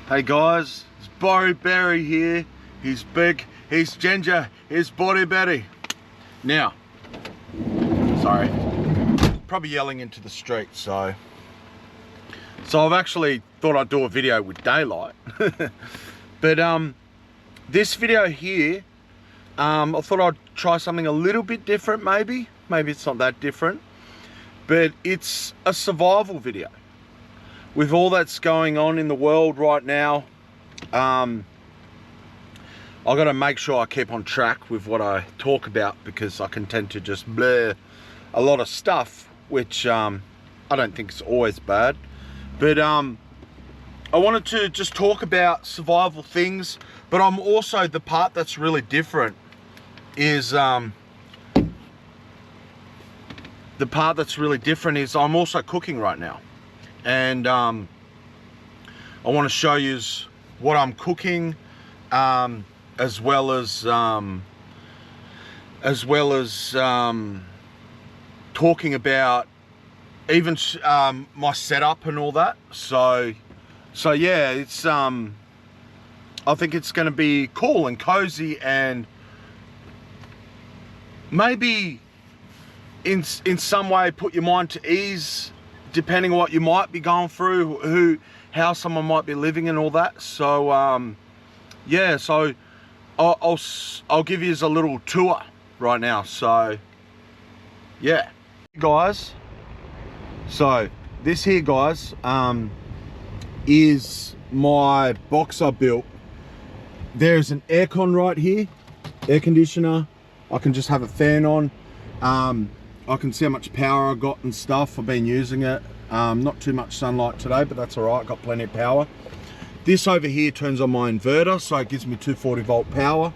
Hey guys, it's Barry Barry here. He's big, he's ginger, he's body Betty. Now, sorry, probably yelling into the street, so I've actually thought I'd do a video with daylight. But this video here, I thought I'd try something a little bit different. Maybe it's not that different, but it's a survival video. With all that's going on in the world right now, I've got to make sure I keep on track with what I talk about, because I can tend to just blur a lot of stuff, which I don't think is always bad. But I wanted to just talk about survival things, but I'm also, the part that's really different is I'm also cooking right now. And I want to show you what I'm cooking, as well as talking about even my setup and all that. So yeah, it's I think it's going to be cool and cozy, and maybe in some way put your mind to ease, depending on what you might be going through, how someone might be living and all that. So yeah, so I'll give you a little tour right now. So yeah, guys, so this here, guys, is my box I built. There's an aircon right here, air conditioner. I can just have a fan on. I can see how much power I got and stuff. I've been using it. Not too much sunlight today, but that's all right. Got plenty of power. This over here turns on my inverter, so it gives me 240 volt power.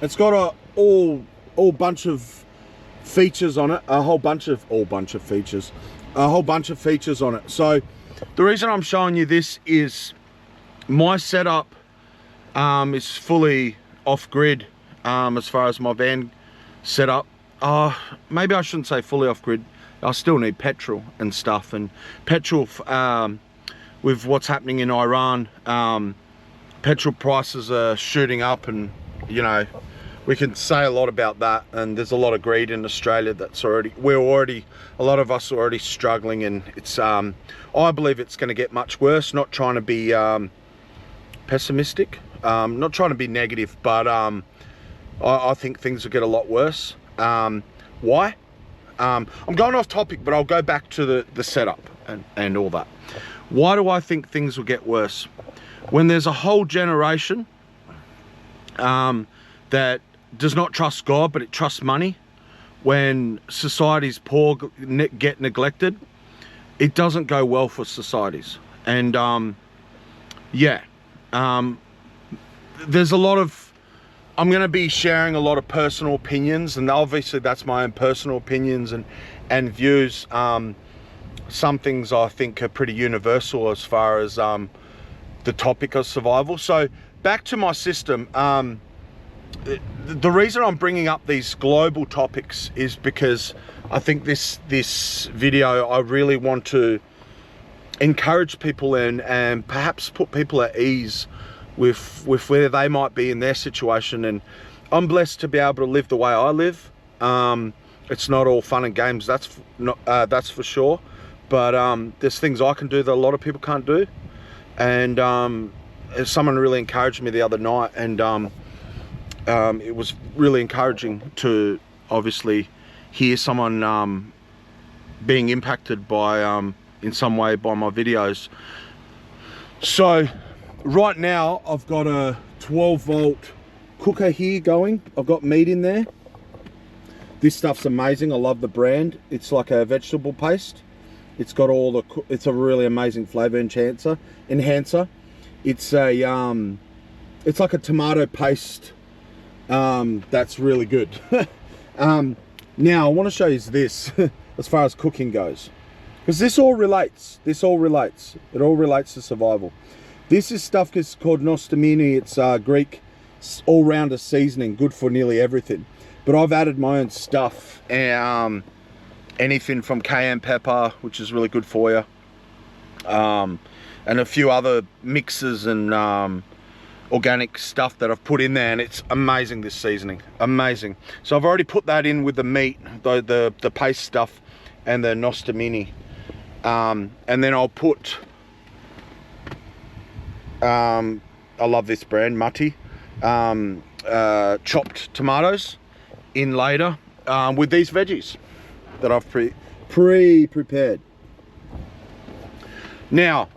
It's got a all bunch of features on it. A whole bunch of features on it. So the reason I'm showing you this is my setup is fully off grid as far as my van setup. Maybe I shouldn't say fully off grid. I still need petrol and stuff, and petrol with what's happening in Iran, petrol prices are shooting up, and you know, we can say a lot about that, and there's a lot of greed in Australia. That's a lot of us are already struggling, and it's I believe it's going to get much worse. Not trying to be pessimistic, not trying to be negative, but I think things will get a lot worse. Why? I'm going off topic, but I'll go back to the setup and all that. Why do I think things will get worse? When there's a whole generation that does not trust God, but it trusts money. When society's poor get neglected, it doesn't go well for societies. And yeah, there's a lot of, I'm going to be sharing a lot of personal opinions, and obviously that's my own personal opinions and views. Some things I think are pretty universal as far as the topic of survival. So back to my system. The reason I'm bringing up these global topics is because I think this video, I really want to encourage people and perhaps put people at ease with where they might be in their situation. And I'm blessed to be able to live the way I live. It's not all fun and games, that's for sure, but there's things I can do that a lot of people can't do. And someone really encouraged me the other night, and it was really encouraging to obviously hear someone being impacted by in some way by my videos. So right now I've got a 12 volt cooker here going. I've got meat in there. This stuff's amazing. I love the brand. It's like a vegetable paste. It's got all the, it's a really amazing flavor enhancer. It's a it's like a tomato paste that's really good. Now I want to show you this as far as cooking goes, because this all relates. It all relates to survival. This is stuff that's called nostamini. It's Greek all-rounder seasoning, good for nearly everything. But I've added my own stuff, anything from cayenne pepper, which is really good for you. and a few other mixes and organic stuff that I've put in there, and it's amazing, this seasoning, amazing. So I've already put that in with the meat, the paste stuff and the nostamini, and then I'll put I love this brand, Mutti, chopped tomatoes in later with these veggies that I've pre-prepared. Now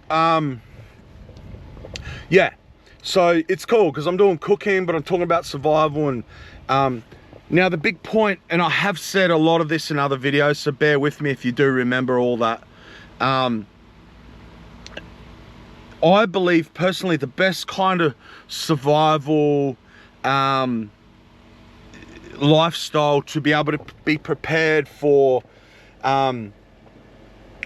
yeah, so it's cool because I'm doing cooking, but I'm talking about survival. And now the big point, and I have said a lot of this in other videos, so bear with me if you do remember all that. I believe personally the best kind of survival lifestyle to be able to be prepared for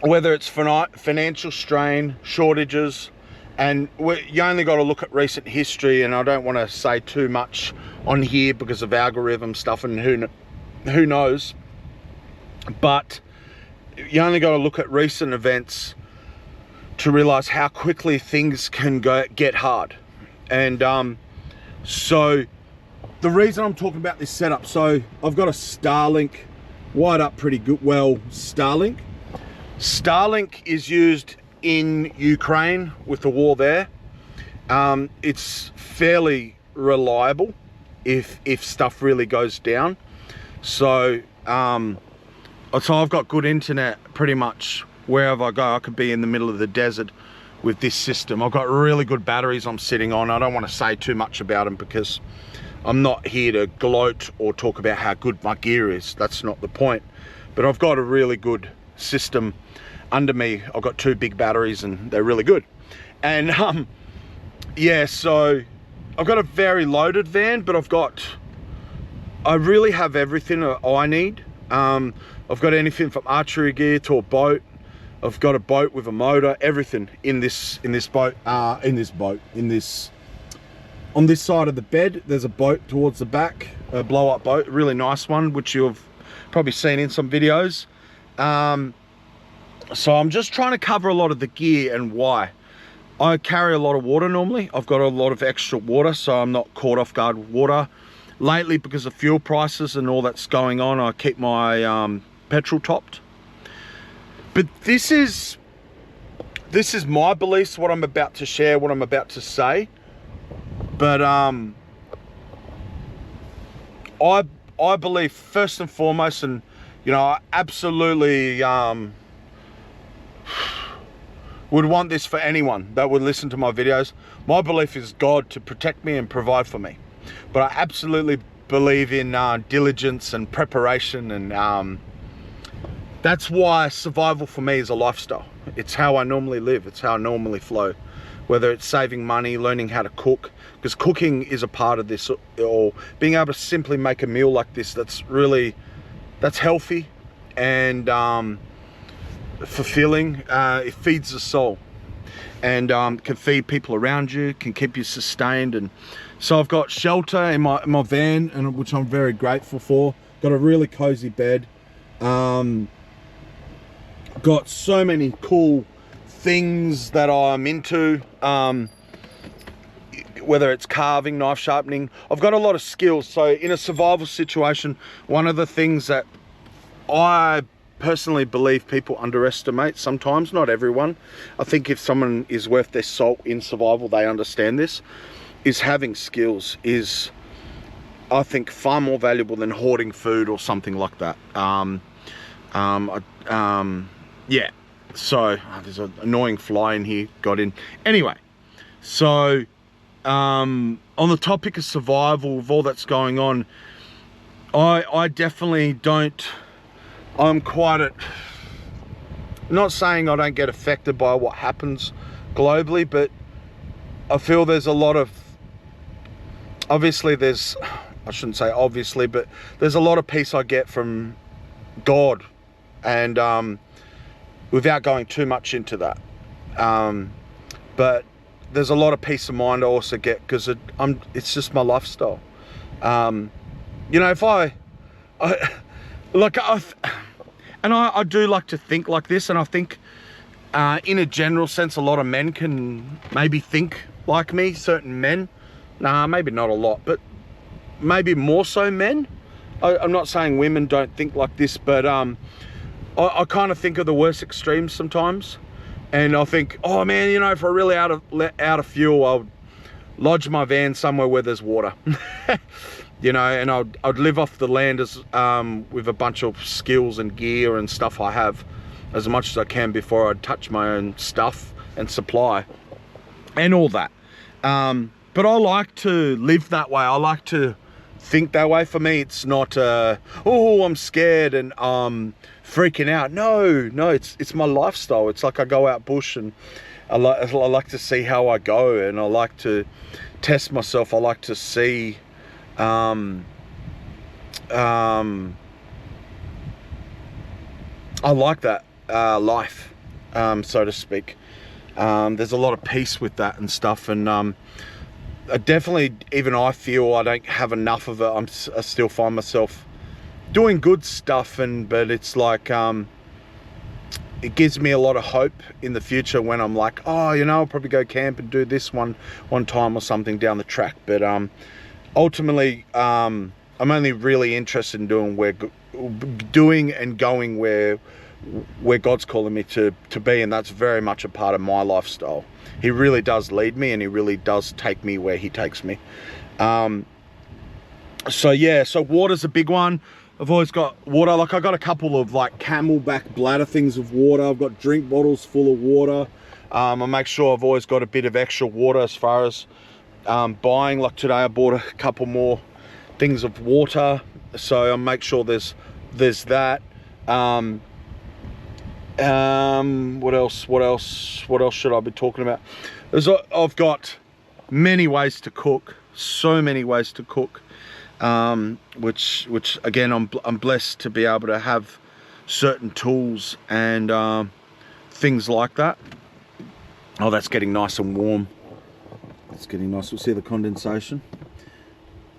whether it's financial strain, shortages, and you only got to look at recent history, and I don't want to say too much on here because of algorithm stuff and who knows, but you only got to look at recent events to realize how quickly things can get hard. And so the reason I'm talking about this setup, so I've got a Starlink wired up pretty good, well, Starlink is used in Ukraine with the war there. It's fairly reliable if stuff really goes down. So I've got good internet pretty much wherever I go. I could be in the middle of the desert with this system. I've got really good batteries I'm sitting on. I don't want to say too much about them because I'm not here to gloat or talk about how good my gear is. That's not the point. But I've got a really good system under me. I've got 2 big batteries and they're really good. And yeah, so I've got a very loaded van, but I really have everything I need. I've got anything from archery gear to a boat. I've got a boat with a motor, everything in this boat, on this side of the bed. There's a boat towards the back, a blow up boat, a really nice one, which you've probably seen in some videos. So I'm just trying to cover a lot of the gear and why. I carry a lot of water normally. I've got a lot of extra water, so I'm not caught off guard with water. Lately, because of fuel prices and all that's going on, I keep my petrol topped. But this is my beliefs, what I'm about to share, what I'm about to say. But I believe first and foremost, and you know, I absolutely would want this for anyone that would listen to my videos. My belief is God to protect me and provide for me. But I absolutely believe in diligence and preparation, and that's why survival for me is a lifestyle. It's how I normally live. It's how I normally flow. Whether it's saving money, learning how to cook, because cooking is a part of this, or being able to simply make a meal like this that's healthy and fulfilling. It feeds the soul, and can feed people around you, can keep you sustained. And so I've got shelter in my van, and which I'm very grateful for. Got a really cozy bed. Got so many cool things that I'm into, whether it's carving, knife sharpening. I've got a lot of skills. So in a survival situation, one of the things that I personally believe people underestimate sometimes, not everyone, I think if someone is worth their salt in survival, they understand this, is having skills is, I think, far more valuable than hoarding food or something like that. Yeah, so there's an annoying fly in here, got in. Anyway, so on the topic of survival, with all that's going on, I definitely don't, I'm quite not saying I don't get affected by what happens globally, but I feel there's a lot of, obviously there's, I shouldn't say obviously, but there's a lot of peace I get from God, and without going too much into that, but there's a lot of peace of mind I also get because it's just my lifestyle. You know, if I do like to think like this, and I think in a general sense, a lot of men can maybe think like me, certain men. Nah, maybe not a lot, but maybe more so men. I'm not saying women don't think like this, but I kind of think of the worst extremes sometimes. And I think, oh man, you know, if we're really out of fuel, I'll lodge my van somewhere where there's water. You know, and I'd live off the land as with a bunch of skills and gear and stuff I have as much as I can before I'd touch my own stuff and supply and all that. But I like to live that way. I like to think that way. For me, it's not oh, I'm scared and freaking out. No, it's my lifestyle. It's like I go out bush and I like to see how I go, and I like to test myself. I like to see I like that life, so to speak. There's a lot of peace with that and stuff, and I definitely, even I feel I don't have enough of it. I still find myself doing good stuff, but it's like it gives me a lot of hope in the future when I'm like, oh, you know, I'll probably go camp and do this one time or something down the track. But ultimately, I'm only really interested in doing and going where God's calling me to be, and that's very much a part of my lifestyle. He really does lead me, and he really does take me where he takes me. So yeah, so water's a big one. I've always got water. Like, I got a couple of like Camelback bladder things of water. I've got drink bottles full of water. I make sure I've always got a bit of extra water as far as buying. Like today I bought a couple more things of water, so I make sure there's that. What else should I be talking about? I've got many ways to cook, so many ways to cook, which again, I'm blessed to be able to have certain tools and things like that. Oh, that's getting nice and warm. It's getting nice. We'll see the condensation.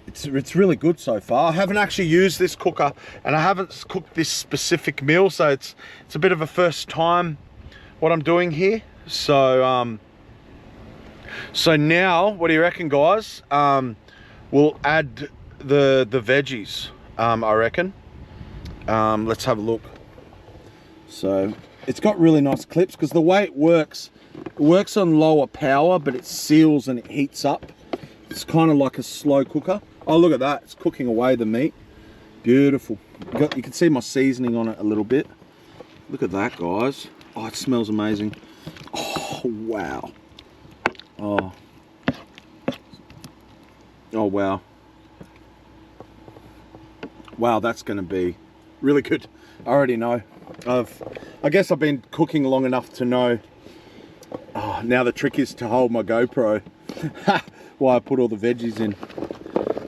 It's really good so far. I haven't actually used this cooker, and I haven't cooked this specific meal, so it's a bit of a first time what I'm doing here. So so now, what do you reckon, guys? We'll add the veggies, I reckon. Let's have a look. So it's got really nice clips, because the way it works on lower power, but it seals and it heats up. It's kind of like a slow cooker. Oh, look at that. It's cooking away the meat. Beautiful. You can see my seasoning on it a little bit. Look at that, guys. Oh, it smells amazing. Oh, wow. Oh. Oh, wow. Wow, that's going to be really good. I already know. I guess I've been cooking long enough to know. Oh, now the trick is to hold my GoPro while I put all the veggies in.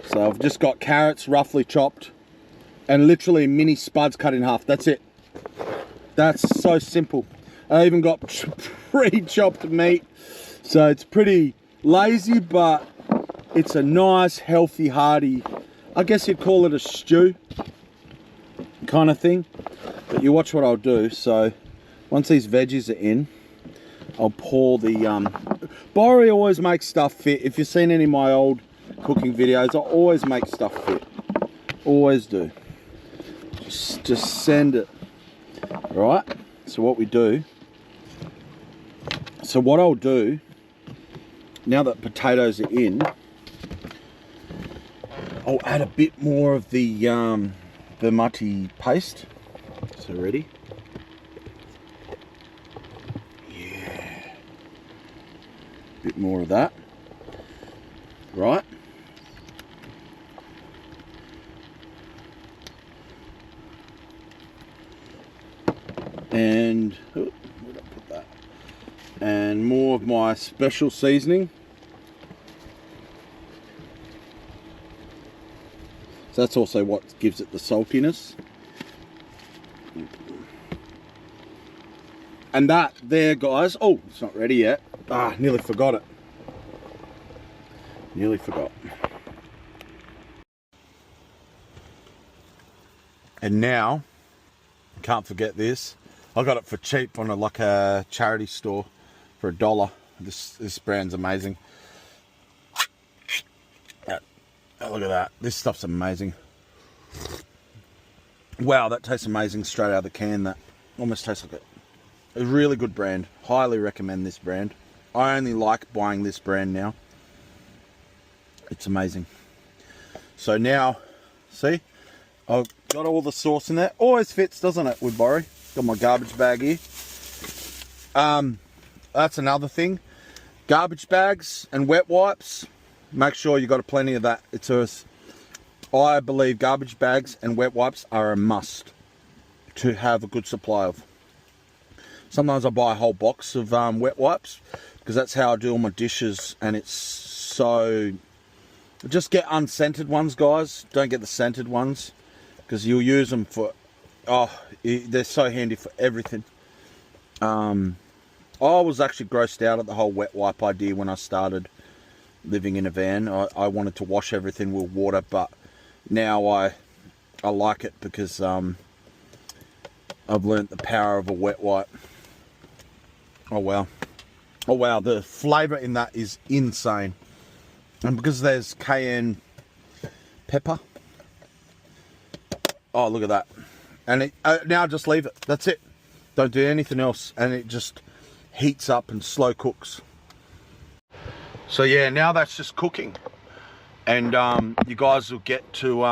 So I've just got carrots roughly chopped and literally mini spuds cut in half. That's it. That's so simple. I even got pre-chopped meat. So it's pretty lazy, but it's a nice, healthy, hearty, I guess you'd call it a stew kind of thing. But you watch what I'll do. So once these veggies are in, I'll pour the Borry always makes stuff fit. If you've seen any of my old cooking videos, I always make stuff fit. Always do. Just send it. Right? So what we do, so what I'll do, now that potatoes are in, I'll add a bit more of the vermicelli paste. So ready? Yeah. Bit more of that. Right? And where'd I put that? And more of my special seasoning. So that's also what gives it the saltiness. And that there, guys, oh, it's not ready yet. Ah, nearly forgot it. Nearly forgot. And now, can't forget this, I got it for cheap on like a charity store for $1. This brand's amazing. Oh, look at that. This stuff's amazing. Wow, that tastes amazing straight out of the can. That almost tastes like it. A really good brand. Highly recommend this brand. I only like buying this brand now. It's amazing. So now, see, I've got all the sauce in there. Always fits, doesn't it, with Borrie? Got my garbage bag here. That's another thing. Garbage bags and wet wipes. Make sure you got plenty of that. I believe garbage bags and wet wipes are a must to have a good supply of. Sometimes I buy a whole box of wet wipes because that's how I do all my dishes, and it's so... Just get unscented ones, guys. Don't get the scented ones because you'll use them for... they're so handy for everything. I was actually grossed out at the whole wet wipe idea when I started living in a van. I wanted to wash everything with water, but now I like it because I've learnt the power of a wet wipe. Oh wow, the flavour in that is insane. And because there's cayenne pepper, oh look at that. And now just leave it, that's it. Don't do anything else, and it just heats up and slow cooks. So yeah, now that's just cooking, and you guys will get to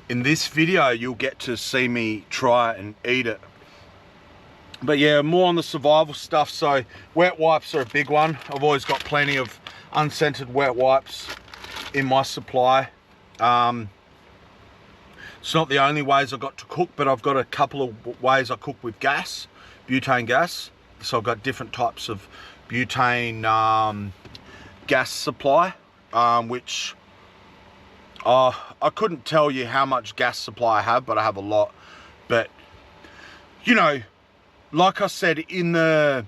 in this video you'll get to see me try and eat it. But yeah, more on the survival stuff. So wet wipes are a big one. I've always got plenty of unscented wet wipes in my supply. It's not the only ways I got to cook, but I've got a couple of ways I cook with gas, butane gas. So I've got different types of butane gas supply, which I couldn't tell you how much gas supply I have, but I have a lot. But you know, like I said, in the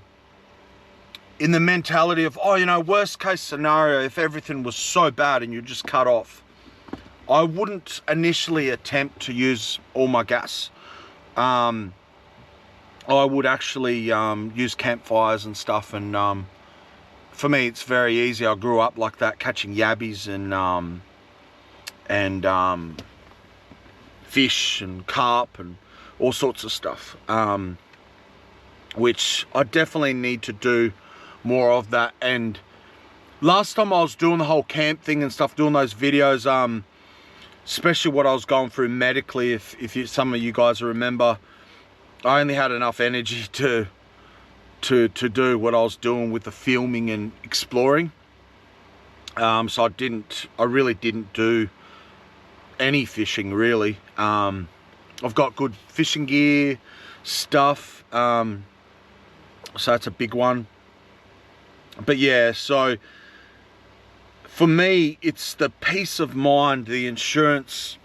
mentality of, oh, you know, worst case scenario, if everything was so bad and you just cut off, I wouldn't initially attempt to use all my gas. I would actually use campfires and stuff, and for me it's very easy. I grew up like that, catching yabbies and fish and carp and all sorts of stuff, which I definitely need to do more of that. And last time I was doing the whole camp thing and stuff, doing those videos, especially what I was going through medically, if some of you guys remember, I only had enough energy to do what I was doing with the filming and exploring. So I really didn't do any fishing really. I've got good fishing gear stuff, so that's a big one. But yeah, so for me it's the peace of mind, the insurance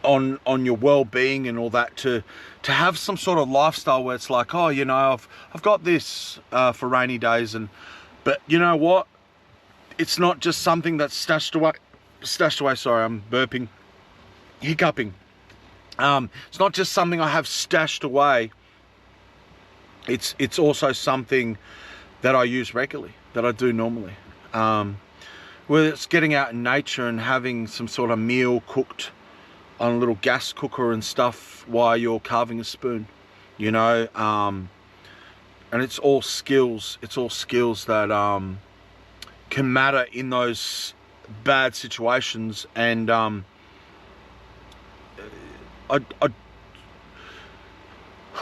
on your well-being and all that, to have some sort of lifestyle where it's like, oh, you know, I've got this for rainy days. But you know what, it's not just something that's stashed away, sorry, I'm burping, hiccuping. It's not just something I have stashed away. It's also something that I use regularly, that I do normally. Whether it's getting out in nature and having some sort of meal cooked on a little gas cooker and stuff while you're carving a spoon, you know, and it's all skills. It's all skills that can matter in those bad situations. And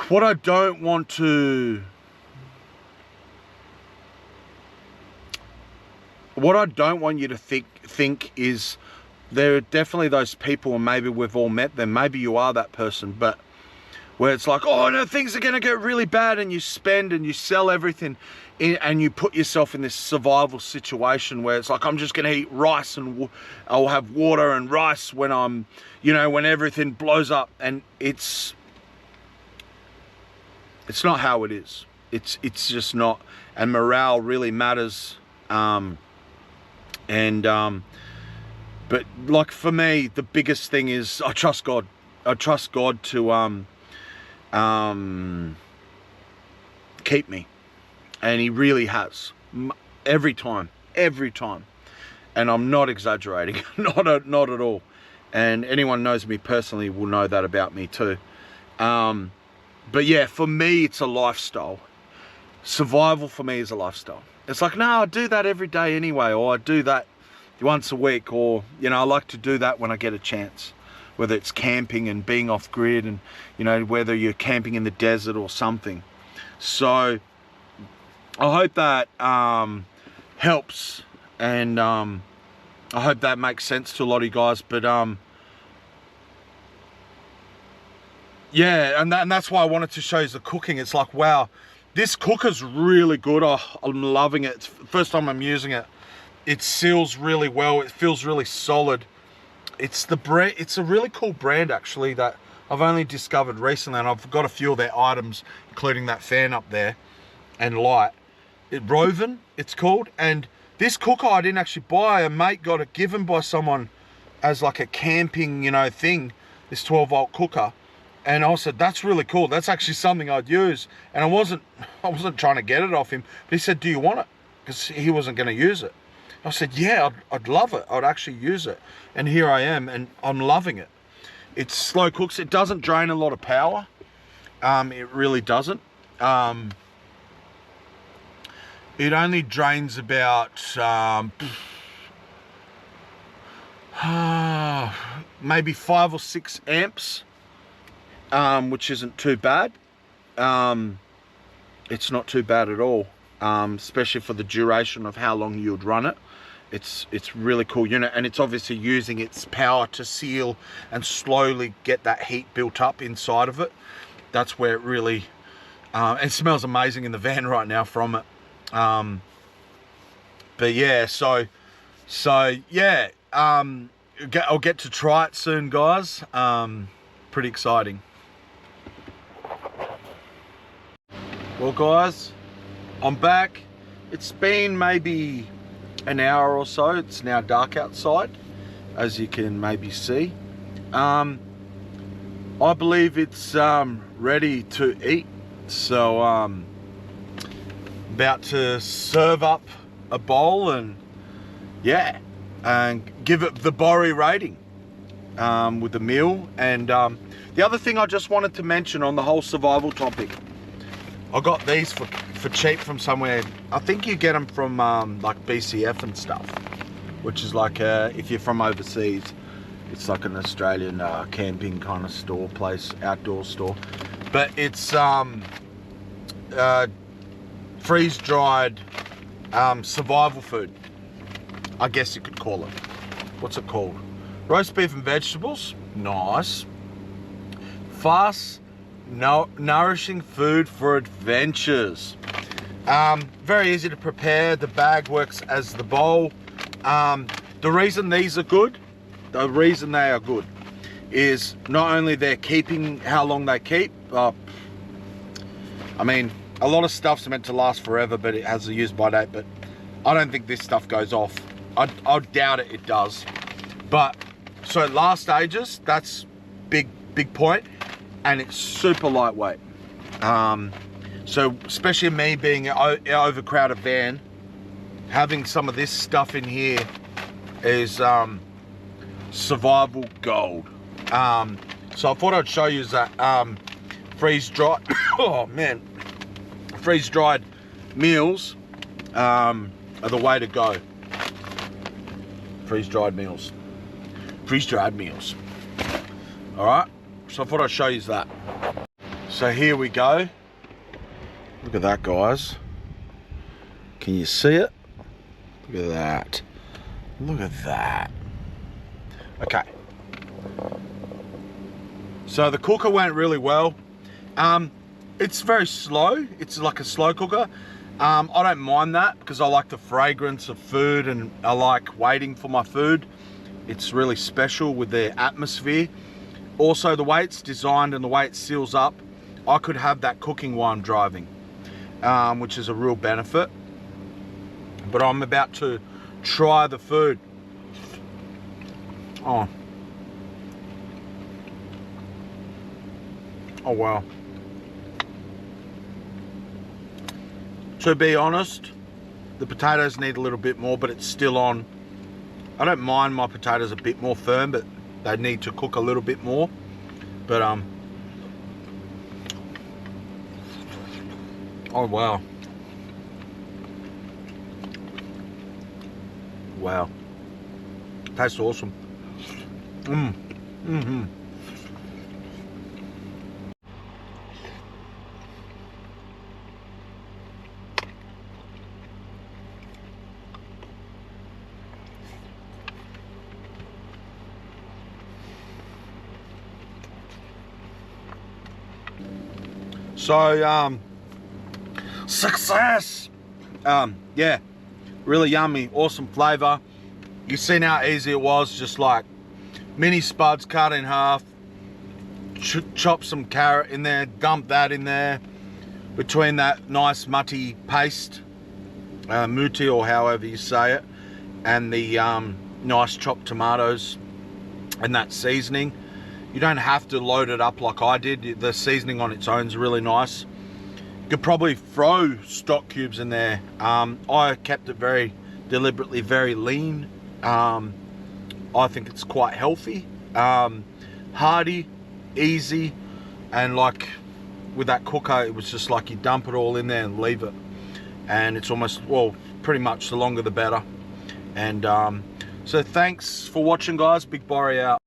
what I don't want you to think is, there are definitely those people, and maybe we've all met them, maybe you are that person, but where it's like, oh no, things are going to get really bad, and you spend and you sell everything and you put yourself in this survival situation where it's like, I'm just going to eat rice and I'll have water and rice when I'm, you know, when everything blows up. And it's not how it is. It's just not. And morale really matters. But like for me, the biggest thing is I trust God. I trust God to keep me. And he really has. Every time. And I'm not exaggerating, not at all. And anyone knows me personally will know that about me too. But yeah, for me, it's a lifestyle. Survival for me is a lifestyle. It's like, no, I do that every day anyway, or I do that once a week, or, you know, I like to do that when I get a chance, whether it's camping and being off grid, and, you know, whether you're camping in the desert or something. So I hope that helps, and I hope that makes sense to a lot of you guys. But yeah, and that's why I wanted to show you the cooking. It's like, wow, this cooker's really good. I'm loving it. It's the first time I'm using it. It seals really well. It feels really solid. It's the brand. It's a really cool brand actually that I've only discovered recently, and I've got a few of their items, including that fan up there and light. Roven, it's called. And this cooker I didn't actually buy. A mate got it given by someone as like a camping, you know, thing. This 12-volt cooker. And I said, that's really cool. That's actually something I'd use. And I wasn't trying to get it off him, but he said, do you want it? Because he wasn't going to use it. I said, yeah, I'd love it. I'd actually use it. And here I am, and I'm loving it. It slow cooks. It doesn't drain a lot of power. It really doesn't. It only drains about maybe 5 or 6 amps. Which isn't too bad. It's not too bad at all, especially for the duration of how long you would run it. It's really cool unit, and it's obviously using its power to seal and slowly get that heat built up inside of it. That's where it really, it smells amazing in the van right now from it. But yeah, so yeah, I'll get to try it soon, guys. Pretty exciting. Well guys, I'm back. It's been maybe an hour or so. It's now dark outside, as you can maybe see. I believe it's ready to eat. So about to serve up a bowl and yeah, and give it the Borrie rating with the meal. And the other thing I just wanted to mention on the whole survival topic, I got these for cheap from somewhere. I think you get them from like BCF and stuff, which is like if you're from overseas, it's like an Australian camping kind of store place, outdoor store. But it's freeze-dried survival food, I guess you could call it. What's it called? Roast beef and vegetables. Nice. Fast, nourishing food for adventures. Very easy to prepare. The bag works as the bowl. The reason these are good, is not only they're keeping how long they keep. I mean, a lot of stuff's meant to last forever, but it has a use by date. But I don't think this stuff goes off. I doubt it does. But so it lasts ages. That's big point. And it's super lightweight. So especially me being an overcrowded van, having some of this stuff in here is survival gold. So I thought I'd show you that freeze-dried, oh man, freeze-dried meals are the way to go. Freeze-dried meals. All right. So I thought I'd show you that. So here we go. Look at that, guys. Can you see it? Look at that. Look at that. Okay. So the cooker went really well. It's very slow. It's like a slow cooker. I don't mind that because I like the fragrance of food and I like waiting for my food. It's really special with the atmosphere. Also, the way it's designed and the way it seals up, I could have that cooking while I'm driving, which is a real benefit. But I'm about to try the food. Oh wow. To be honest, the potatoes need a little bit more, but it's still on. I don't mind my potatoes a bit more firm, but they need to cook a little bit more. But oh wow. Wow. Tastes awesome. So success. Yeah, really yummy, awesome flavor. You seen how easy it was, just like mini spuds cut in half, chop some carrot in there, dump that in there between that nice mutty paste, muti or however you say it, and the nice chopped tomatoes and that seasoning. You don't have to load it up like I did. The seasoning on its own is really nice. You could probably throw stock cubes in there. I kept it very deliberately very lean. I think it's quite healthy, hearty, easy, and like with that cooker, it was just like you dump it all in there and leave it, and it's almost, well, pretty much the longer the better. And so thanks for watching, guys. Big Borry out.